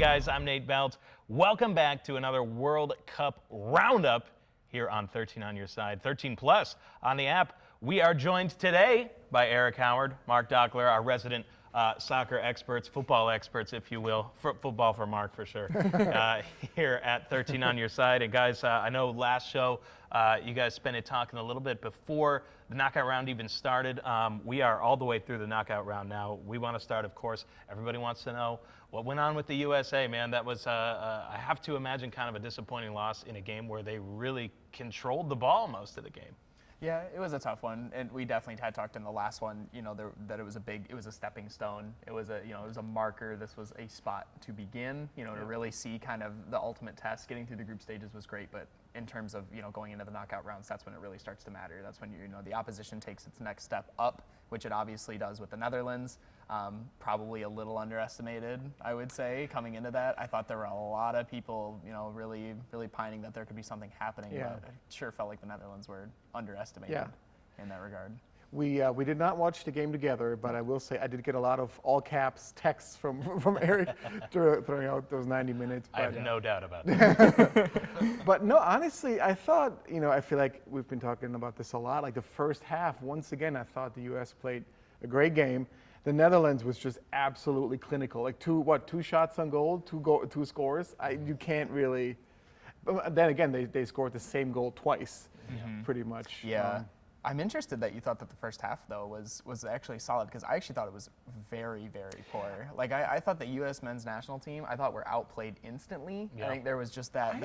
guys, I'm Nate Belt. Welcome back to another World Cup Roundup here on 13 on Your Side, 13 Plus on the app. We are joined today by Eric Howard, Mark Dockler, our resident soccer experts, football experts, if you will. Football for Mark, for sure, here at 13 on Your Side. And guys, I know last show you guys spent it talking a little bit before the knockout round even started. We are all the way through the knockout round now. We want to start, of course. Everybody wants to know what went on with the USA, man. That was, I have to imagine, kind of a disappointing loss in a game where they really controlled the ball most of the game. Yeah, it was a tough one, and we definitely had talked in the last one, you know, that it was a stepping stone. It was it was a marker. This was a spot to begin, you know, to really see kind of the ultimate test. Getting through the group stages was great, but in terms of, you know, going into the knockout rounds, that's when it really starts to matter. That's when, you know, the opposition takes its next step up, which it obviously does with the Netherlands. Probably a little underestimated, I would say, coming into that. I thought there were a lot of people, you know, really pining that there could be something happening, but it sure felt like the Netherlands were underestimated in that regard. We did not watch the game together, but I will say I did get a lot of all caps texts from Eric throwing out those 90 minutes. But I have no doubt about that. But no, honestly, I thought, you know, I feel like we've been talking about this a lot. Like the first half, once again, I thought the U.S. played a great game. The Netherlands was just absolutely clinical. Like two shots on goal, two scores. You can't really. But then again, they scored the same goal twice, pretty much. Yeah. I'm interested that you thought that the first half, though, was actually solid, because I actually thought it was very, very poor. Like, I thought the U.S. men's national team, I thought were outplayed instantly. Yeah. I think there was just that.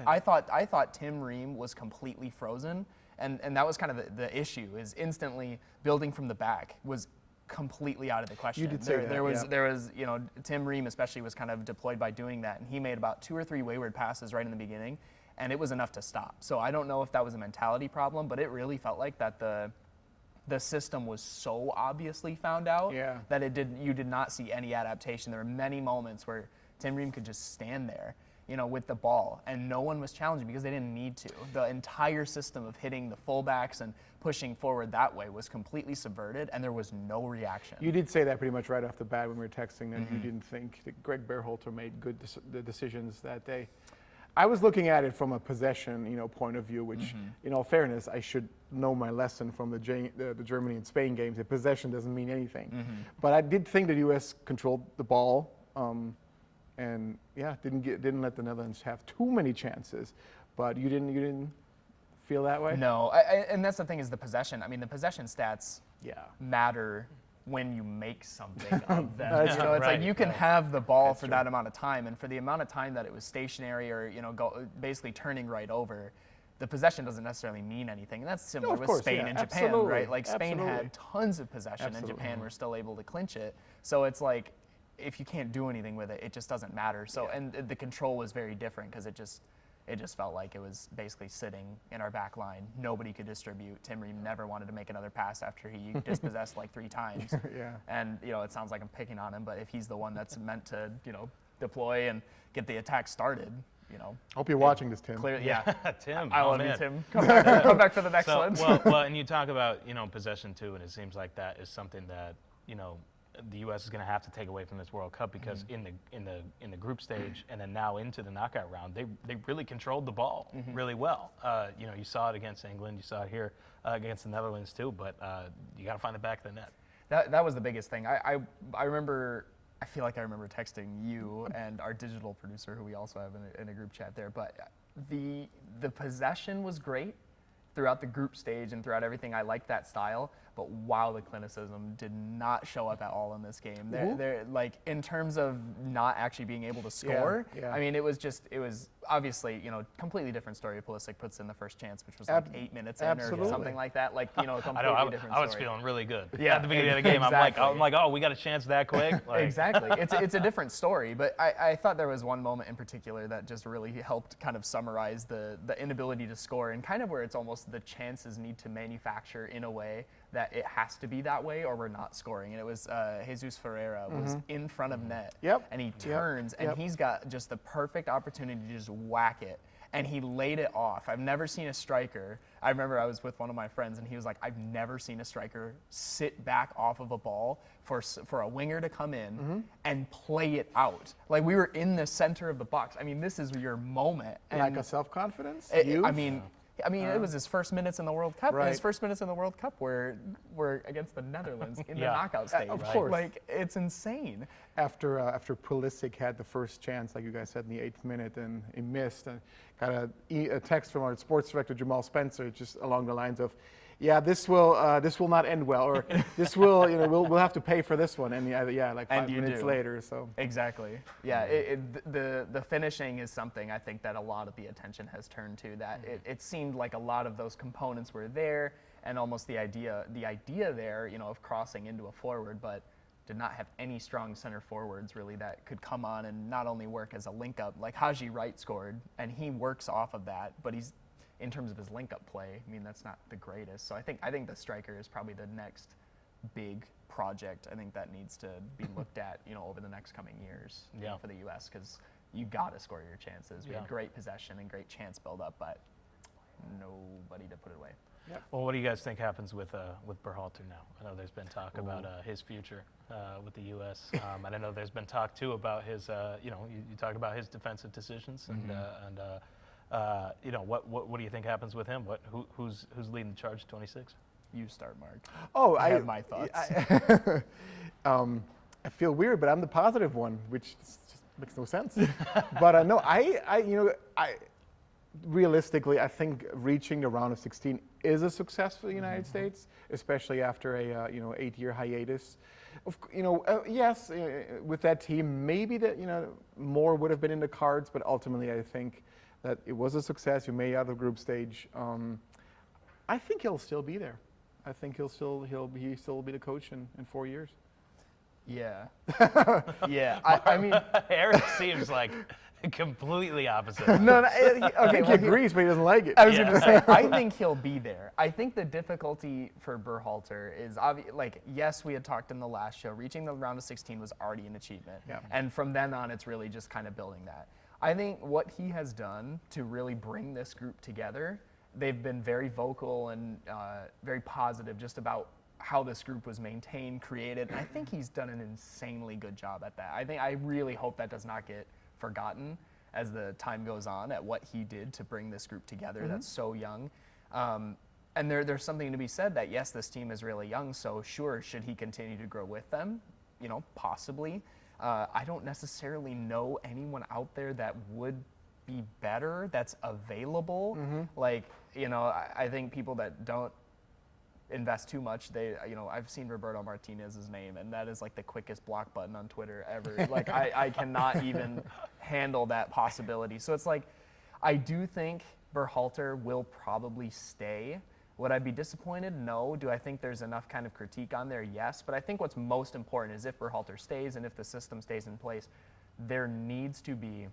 I thought Tim Ream was completely frozen, and that was kind of the issue, is instantly building from the back was completely out of the question. You did say that. There was, you know, Tim Ream especially was kind of deployed by doing that, and he made about 2 or 3 wayward passes right in the beginning, and it was enough to stop. So I don't know if that was a mentality problem, but it really felt like that the system was so obviously found out that you did not see any adaptation. There were many moments where Tim Ream could just stand there, you know, with the ball, and no one was challenging because they didn't need to. The entire system of hitting the fullbacks and pushing forward that way was completely subverted, and there was no reaction. You did say that pretty much right off the bat when we were texting, that you didn't think that Greg Berhalter made good decisions that day. I was looking at it from a possession, you know, point of view, which, in all fairness, I should know my lesson from the Germany and Spain games. That possession doesn't mean anything. But I did think the U.S. controlled the ball, and didn't let the Netherlands have too many chances. But you didn't feel that way? No, and that's the thing, is the possession. I mean, the possession stats matter when you make something of them. You know, it's like you can have the ball for that amount of time, and for the amount of time that it was stationary or, you know, basically turning right over, the possession doesn't necessarily mean anything. And that's similar with Spain and Japan, right? Like Spain had tons of possession, and Japan were still able to clinch it. So it's like, if you can't do anything with it, it just doesn't matter. So and the control was very different, because it just felt like it was basically sitting in our back line. Nobody could distribute. Tim Ream never wanted to make another pass after he dispossessed like 3 times. And, you know, it sounds like I'm picking on him, but if he's the one that's meant to, you know, deploy and get the attack started, you know. Hope you're watching this, Tim. Clearly, Tim. I love you, Tim. Come back for the next one. Well, and you talk about, you know, possession too, and it seems like that is something that, you know, the U.S. is going to have to take away from this World Cup, because in the group stage and then now into the knockout round, they really controlled the ball really well. You know, you saw it against England, you saw it here against the Netherlands too, but you got to find the back of the net. That was the biggest thing. I remember. I feel like I remember texting you and our digital producer, who we also have in a group chat there. But the possession was great throughout the group stage and throughout everything. I liked that style. But wow, the clinicism did not show up at all in this game. They're like, in terms of not actually being able to score, I mean, it was obviously, you know, completely different story. Pulisic puts in the first chance, which was like 8 minutes in or something like that. Like, you know, completely different story. I was feeling really good. At the beginning of the game, exactly. I'm like, oh, we got a chance that quick. Like. Exactly. It's a different story. But I thought there was one moment in particular that just really helped kind of summarize the inability to score, and kind of where it's almost the chances need to manufacture in a way that it has to be that way or we're not scoring. And it was Jesus Ferreira was in front of net, and he turns, and he's got just the perfect opportunity to just whack it, and he laid it off. I've never seen a striker I remember I was with one of my friends, and he was like, I've never seen a striker sit back off of a ball for a winger to come in and play it out. Like, we were in the center of the box. I mean, this is your moment. And like a self-confidence? I mean, it was his first minutes in the World Cup. Right. His first minutes in the World Cup were against the Netherlands in the knockout stage. Of course. Like, it's insane. After Pulisic had the first chance, like you guys said, in the 8th minute, and he missed, and got a text from our sports director, Jamal Spencer, just along the lines of, yeah, this will not end well, or this will, we'll have to pay for this one. And like 5 minutes later, so. Exactly. Yeah, the finishing is something I think that a lot of the attention has turned to. That it seemed like a lot of those components were there, and almost the idea there, of crossing into a forward, but did not have any strong center forwards really that could come on and not only work as a link up. Like Haji Wright scored, and he works off of that, but he's, in terms of his link-up play, I mean, that's not the greatest. So I think the striker is probably the next big project. I think that needs to be looked at, over the next coming years for the U.S. because you got to score your chances. We had great possession and great chance build-up, but nobody to put it away. Yep. Well, what do you guys think happens with Berhalter now? I know there's been talk about his future with the U.S. And I know there's been talk too about his, you talked about his defensive decisions and what do you think happens with him? Who's leading the charge 26? You start, Mark. Oh, I have my thoughts. I feel weird, but I'm the positive one, which just makes no sense. But no, I realistically, I think reaching the round of 16 is a success for the United States, especially after a 8-year hiatus. Yes, with that team, maybe that more would have been in the cards, but ultimately, I think that it was a success. You made it out of the group stage. I think he'll still be there. I think he'll still be the coach in 4 years. Yeah. Yeah. I mean, Eric seems like completely opposite. I think he agrees, but he doesn't like it. I was going to say, I think he'll be there. I think the difficulty for Berhalter is yes, we had talked in the last show, reaching the round of 16 was already an achievement. Yeah. And from then on, it's really just kind of building that. I think what he has done to really bring this group together, they've been very vocal and very positive just about how this group was maintained, created. And I think he's done an insanely good job at that. I really hope that does not get forgotten as the time goes on at what he did to bring this group together that's so young. And there's something to be said that, yes, this team is really young, so sure, should he continue to grow with them? Possibly. I don't necessarily know anyone out there that would be better that's available. I think people that don't invest too much, I've seen Roberto Martinez's name, and that is like the quickest block button on Twitter ever. Like I cannot even handle that possibility. So it's like, I do think Berhalter will probably stay. Would I be disappointed? No. Do I think there's enough kind of critique on there? Yes. But I think what's most important is if Berhalter stays and if the system stays in place, there needs to be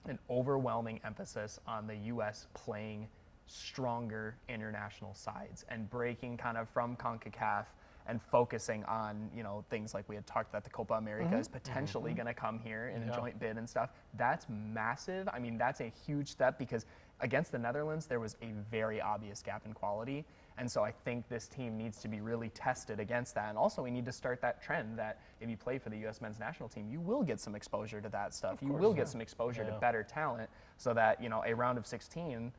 an overwhelming emphasis on the U.S. playing stronger international sides and breaking kind of from CONCACAF and focusing on, things like we had talked about the Copa America is potentially going to come here in a joint bid and stuff. That's massive. I mean, that's a huge step because against the Netherlands, there was a very obvious gap in quality. And so I think this team needs to be really tested against that. And also we need to start that trend that if you play for the U.S. men's national team, you will get some exposure to that stuff. You will get some exposure to better talent so that, a round of 16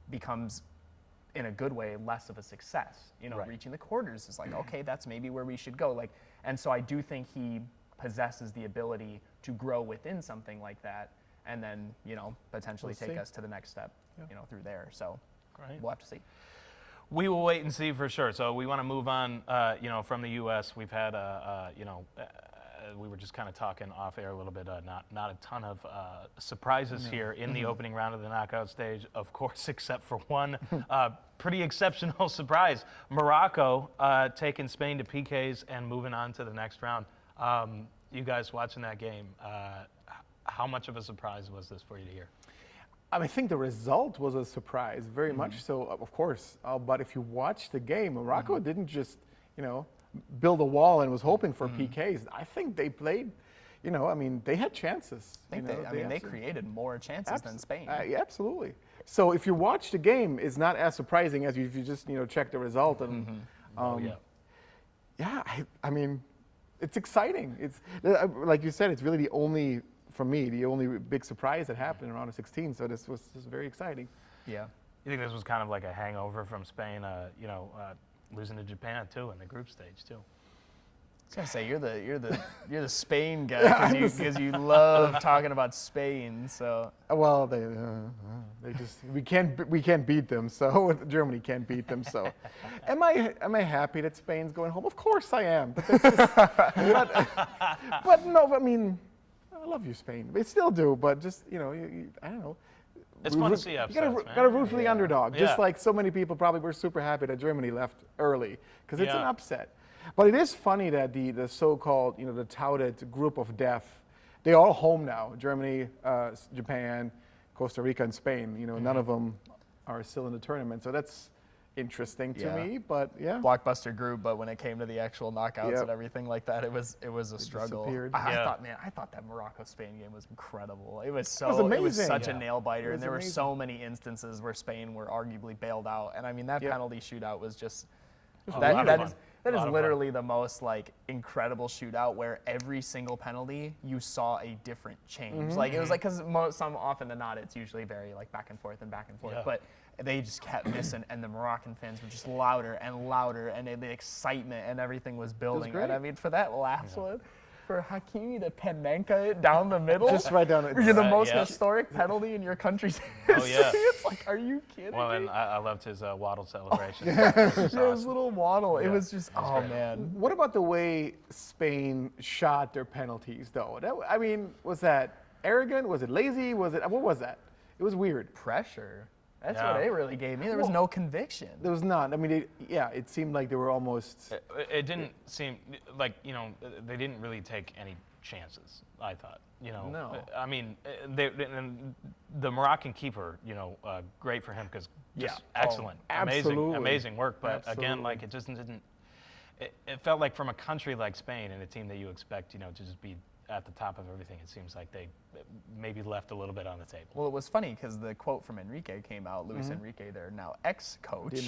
becomes, in a good way, less of a success. Reaching the quarters is like, okay, that's maybe where we should go. And so I do think he possesses the ability to grow within something like that, and then potentially take us to the next step, through there. So we'll have to see. We will wait and see for sure. So we want to move on, from the U.S. We've had we were just kind of talking off air a little bit, not a ton of surprises here in the opening round of the knockout stage, of course, except for one pretty exceptional surprise. Morocco taking Spain to PKs and moving on to the next round. You guys watching that game, how much of a surprise was this for you to hear? I think the result was a surprise, very much so, of course. But if you watch the game, Morocco didn't just, build a wall and was hoping for PKs. I think they played, you know, I mean, they had chances. I think they created more chances than Spain. Yeah, absolutely. So if you watch the game, it's not as surprising as if you just, you know, check the result. And I mean, it's exciting. It's like you said, it's really the only, for me, the only big surprise that happened in round of 16. So this was very exciting. Yeah. You think this was kind of like a hangover from Spain, you know, losing to Japan too in the group stage too? I was gonna say you're the Spain guy because you love talking about Spain. So well, they just we can't beat them. So Germany can't beat them. So am I happy that Spain's going home? Of course I am. But but no, I mean, I love you, Spain. They still do, but just you know, I don't know. It's fun to see upsets, You gotta root for the underdog. Just like so many people probably were super happy that Germany left early because it's an upset. But it is funny that the so-called, you know, the touted group of death, they're all home now. Germany, Japan, Costa Rica, and Spain. You know, none of them are still in the tournament. So that's interesting to me. But yeah, blockbuster group. But when it came to the actual knockouts and everything like that, it was a struggle. I thought that Morocco-Spain game was incredible. It was amazing. It was such a nail biter, and there were so many instances where Spain were arguably bailed out. And I mean that penalty shootout was just that is literally the most like incredible shootout where every single penalty you saw a different change. Like it was like because often than not it's usually very like back and forth, but they just kept missing, and the Moroccan fans were just louder and louder, and the excitement and everything was building. And I mean for that last one. For Hakimi to Panenka it down the middle. Just right down it. You're the most historic penalty in your country's history. Oh, yeah. It's like, are you kidding Well, me? and I loved his waddle celebration. His little waddle. It was just, man. What about the way Spain shot their penalties, though? I mean, was that arrogant? Was it lazy? What was that? It was weird. Pressure. That's what they really gave me. There was no conviction. There was not. I mean, it seemed like they were almost. It didn't seem like, you know, they didn't really take any chances, I thought. You know, no. I mean, the Moroccan keeper, you know, great for him because just excellent, amazing work. But again, like it just didn't. It felt like from a country like Spain and a team that you expect, you know, to just be at the top of everything, it seems like they maybe left a little bit on the table. Well, it was funny because the quote from Enrique came out, Luis Enrique, their now ex-coach,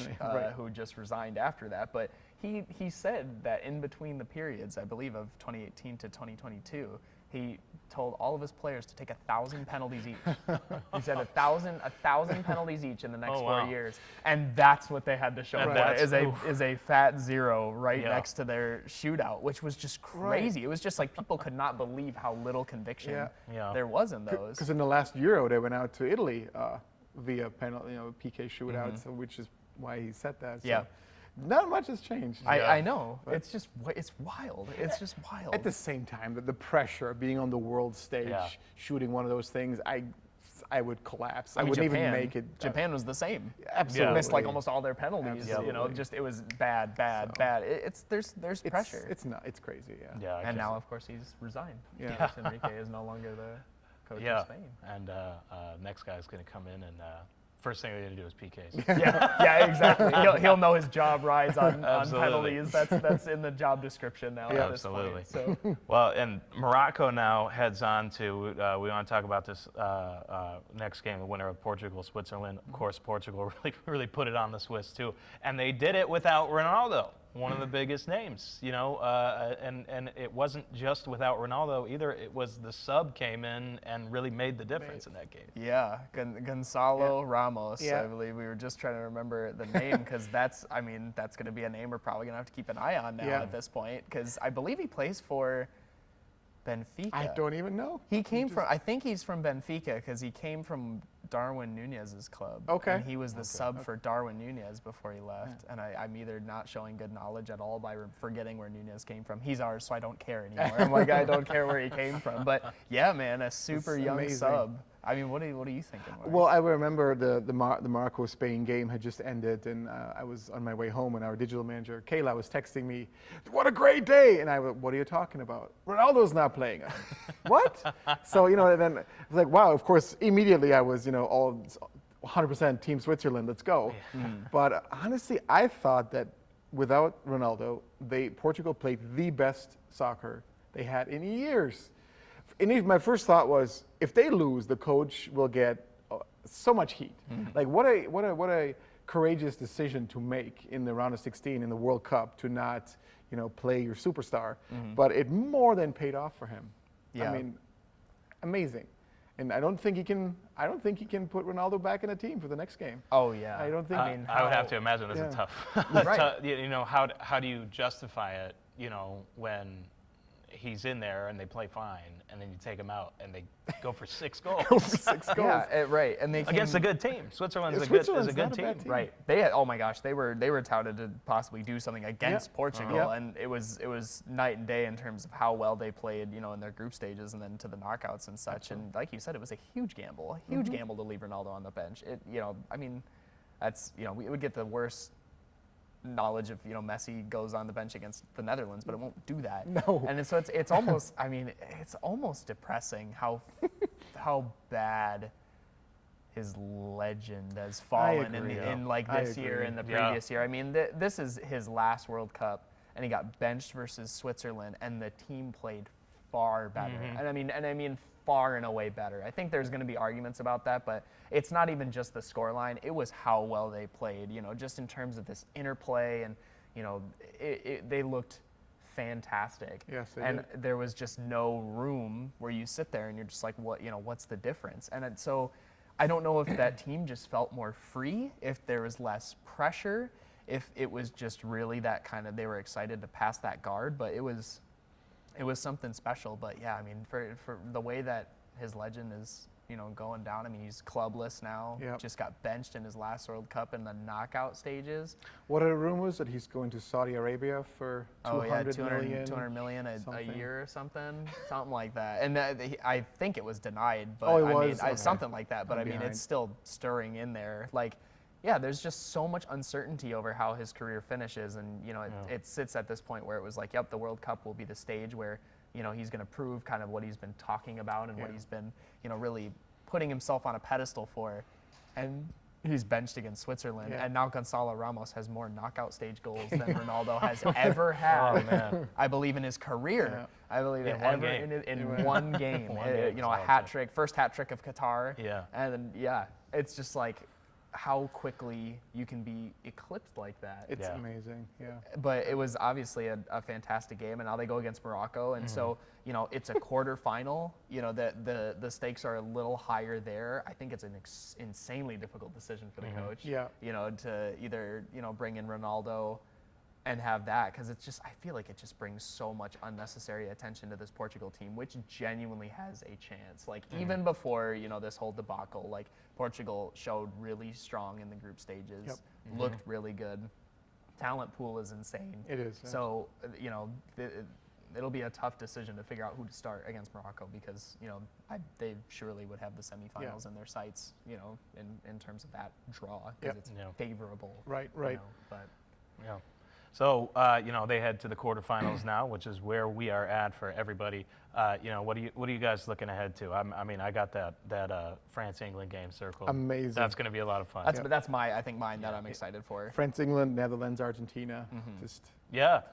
who just resigned after that. But he said that in between the periods, I believe, of 2018 to 2022, he told all of his players to take 1,000 penalties each. He said 1,000 penalties each in the next 4 years, and that's what they had to show for is a fat zero next to their shootout, which was just crazy. It was just like people could not believe how little conviction there was in those. Because in the last Euro, they went out to Italy via penalty, you know, PK shootouts, which is why he said that. So. Not much has changed. I know. It's just, it's wild. It's just wild. At the same time, the pressure of being on the world stage, shooting one of those things, I would collapse. I wouldn't even make it. Japan was the same. Absolutely. Missed like almost all their penalties. Absolutely. You know, just it was bad. There's pressure. It's crazy. And now, of course, he's resigned. Yeah. Enrique is no longer the coach of Spain. And next guy's going to come in and. First thing they're going to do is PKs. Exactly. He'll know his job rides on penalties. That's in the job description now. Yeah, absolutely. So. Well, and Morocco now heads on to, we want to talk about this next game, the winner of Portugal, Switzerland. Of course, Portugal really put it on the Swiss too. And they did it without Ronaldo, one of the biggest names, you know, and it wasn't just without Ronaldo either. It was the sub came in and really made the difference in that game. Yeah, Gonzalo Ramos, I believe. We were just trying to remember the name because that's going to be a name we're probably going to have to keep an eye on now at this point because I believe he plays for Benfica. I don't even know. I think he's from Benfica because he came from Darwin Nunez's club. Okay. And he was the sub for Darwin Nunez before he left. And I'm either not showing good knowledge at all by forgetting where Nunez came from. He's ours, so I don't care anymore. I'm like, I don't care where he came from. But yeah, man, a super young sub. I mean, what are you thinking, Mark? Well, I remember the Morocco-Spain game had just ended, and I was on my way home, and our digital manager, Kayla, was texting me, "What a great day!" And I went, "What are you talking about? Ronaldo's not playing." What? So, you know, and then I was like, wow, of course, immediately I was, you know, all 100% Team Switzerland, let's go. But honestly, I thought that without Ronaldo, Portugal played the best soccer they had in years. my first thought was, if they lose, the coach will get so much heat. Like what a courageous decision to make in the round of 16 in the World Cup to not, play your superstar. But it more than paid off for him. Yeah. I mean, amazing. And I don't think he can put Ronaldo back in a team for the next game. Oh yeah. I don't think. I would have to imagine this is tough. Right. How do you justify it? When he's in there and they play fine, and then you take him out and they go for 6 goals. Yeah, right. And they against a good team. Switzerland's a good team. Right. They had, oh my gosh, they were touted to possibly do something against Portugal, and it was night and day in terms of how well they played, in their group stages and then to the knockouts and such. Absolutely. And like you said, it was a huge gamble to leave Ronaldo on the bench. That's we would get the worst knowledge of Messi goes on the bench against the Netherlands, but it won't do that. No. And so it's almost it's almost depressing how bad his legend has fallen in like this year and the previous year. I mean, this is his last World Cup, and he got benched versus Switzerland, and the team played far better. And I mean far and away better. I think there's going to be arguments about that, but it's not even just the scoreline. It was how well they played, just in terms of this interplay, and they looked fantastic. Yes, they and did. there was just no room where you sit there and you're just like, what's the difference? And so I don't know if that team just felt more free, if there was less pressure, if it was just really that kind of, they were excited to pass that guard, but it was something special. But yeah, I mean, for the way that his legend is, going down. I mean, he's clubless now. Yep. Just got benched in his last World Cup in the knockout stages. What are the rumors that he's going to Saudi Arabia for 200 million a year or something like that. And I think it was denied, but something like that. But it's still stirring in there. Like, yeah, there's just so much uncertainty over how his career finishes, and it sits at this point where it was like, yep, the World Cup will be the stage where he's going to prove kind of what he's been talking about and what he's been really putting himself on a pedestal for, and he's benched against Switzerland, and now Gonzalo Ramos has more knockout stage goals than Ronaldo has ever had. Oh, man. I believe in his career. I believe in one game. A hat trick, first hat trick of Qatar. Yeah. And it's just like how quickly you can be eclipsed like that. It's amazing, But it was obviously a fantastic game, and now they go against Morocco, and so it's a quarterfinal. The stakes are a little higher there. I think it's an insanely difficult decision for the coach. Yeah. To either bring in Ronaldo and have that, because I feel like it just brings so much unnecessary attention to this Portugal team, which genuinely has a chance. Like even before this whole debacle, like Portugal showed really strong in the group stages, looked really good. Talent pool is insane. It is. Yeah. So it'll be a tough decision to figure out who to start against Morocco, because they surely would have the semifinals in their sights, in terms of that draw, because it's favorable. Right. But yeah. So, they head to the quarterfinals now, which is where we are at for everybody. What are you guys looking ahead to? I got that France-England game circled. Amazing. That's going to be a lot of fun. That's mine that I'm excited for. France, England, Netherlands, Argentina. Just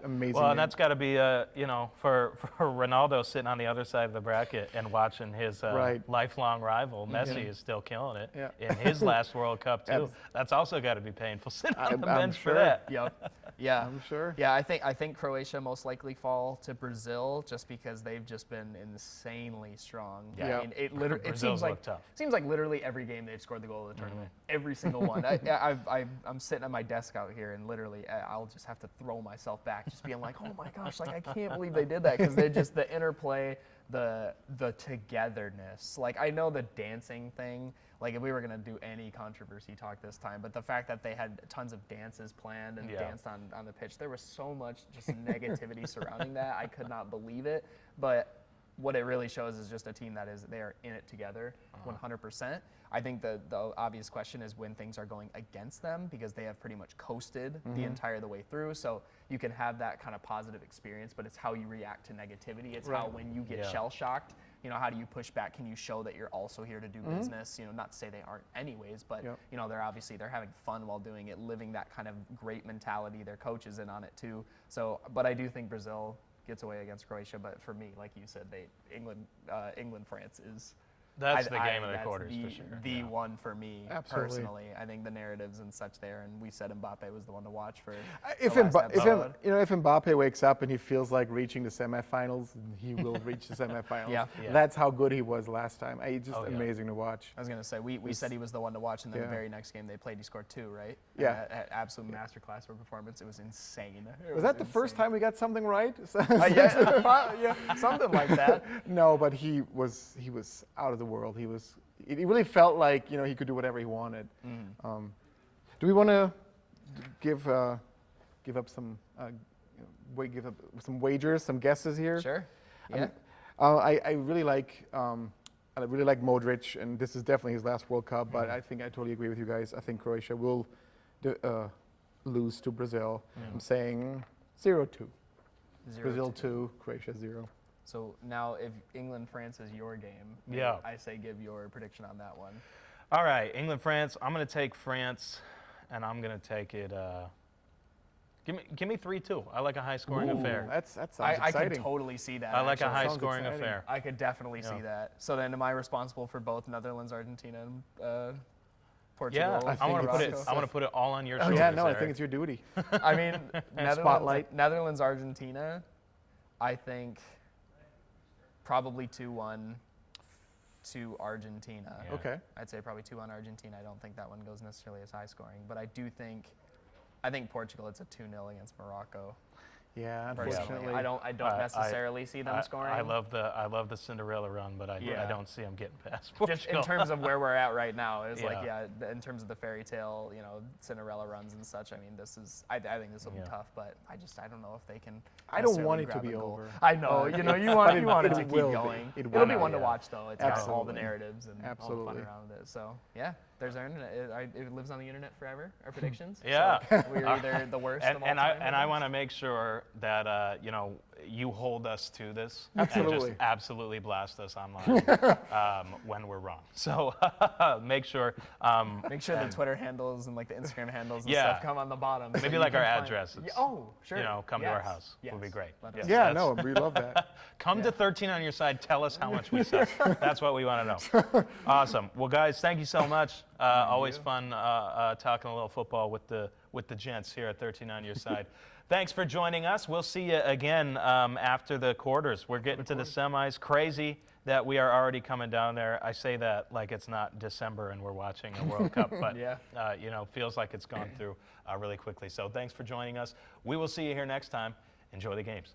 amazing. Well, and that's got to be, for Ronaldo sitting on the other side of the bracket and watching his lifelong rival, Messi, is still killing it in his last World Cup, too. That's also got to be painful, sitting on the bench for that. Yep. Yeah. I'm sure. Yeah, I think Croatia most likely fall to Brazil, just because they've just been insanely strong. Yeah. I mean, it seems like tough. Seems like literally every game they've scored the goal of the tournament. Every single one. I'm sitting at my desk out here, and literally I'll just have to throw myself back, just being like, oh my gosh, like I can't believe they did that, because they're just the interplay, the togetherness. Like, I know the dancing thing, like if we were going to do any controversy talk this time, but the fact that they had tons of dances planned and danced on the pitch, there was so much just negativity surrounding that. I could not believe it. But what it really shows is just a team that they are in it together 100%. I think the obvious question is when things are going against them, because they have pretty much coasted the entire the way through. So you can have that kind of positive experience, but it's how you react to negativity. It's how, when you get shell-shocked, how do you push back? Can you show that you're also here to do business? Not to say they aren't anyways, but they're having fun while doing it, living that kind of great mentality. Their coach is in on it too. So, but I do think Brazil gets away against Croatia. But for me, like you said, England France is. That's the game of the quarters for sure. The one for me Absolutely. personally. I think the narratives and such there, and we said Mbappe was the one to watch for. If Mbappe wakes up and he feels like reaching the semifinals, he will reach the semifinals. Yeah. That's how good he was last time. Just amazing to watch. I was gonna say we said he was the one to watch, and then the very next game they played, he scored 2, right? Yeah. Absolute masterclass of a performance. It was insane. Was that the first time we got something right? Yeah, something like that. No, but he was out of the world. He really felt like he could do whatever he wanted. Do we want to give up some wagers, some guesses here? Sure. Yeah. I really like Modric, and this is definitely his last World Cup. But I think I totally agree with you guys. I think Croatia will lose to Brazil. I'm saying 0-2. Brazil 2, Croatia 0. So now, if England-France is your game, I say give your prediction on that one. All right, England-France. I'm going to take France, and I'm going to take it. Give me 3-2. I like a high-scoring affair. That sounds I exciting. could totally see that. I like a actually. high-scoring affair. I could definitely see that. So then, am I responsible for both Netherlands, Argentina, and Portugal? Yeah, I want to put it all on your shoulders. Yeah, no, I Eric. think it's your duty. I mean, Spotlight. Netherlands, Argentina. I think probably 2-1 to Argentina. Yeah. Okay. I'd say probably 2-1 Argentina. I don't think that one goes necessarily as high scoring, but I think Portugal, it's a 2-0 against Morocco. Yeah, Personally, unfortunately. I don't necessarily see them scoring. I love the Cinderella run, but I don't see them getting past Portugal. Just in terms of where we're at right now, it's in terms of the fairy tale, Cinderella runs and such. I mean, I think this will be tough, but I don't know if they can. I don't want it to be over. I know, you want it to keep going. It'll be one to watch though. It's got all the narratives and all the fun around it. So yeah, there's our internet. It lives on the internet forever. Our predictions. Yeah, so we're either the worst of all time. I want to make sure that you hold us to this. Absolutely. And just absolutely blast us online when we're wrong. So make sure the Twitter handles and like the Instagram handles and stuff come on the bottom. Maybe like our addresses. Oh, sure. Come to our house. Would be great. Yeah, no, we love that. Come to 13 on your side. Tell us how much we suck. That's what we want to know. Awesome. Well, guys, thank you so much. Always fun talking a little football with the gents here at 13 on your side. Thanks for joining us. We'll see you again after the quarters. We're getting to the semis. Crazy that we are already coming down there. I say that like it's not December and we're watching a World Cup, but feels like it's gone through really quickly. So thanks for joining us. We will see you here next time. Enjoy the games.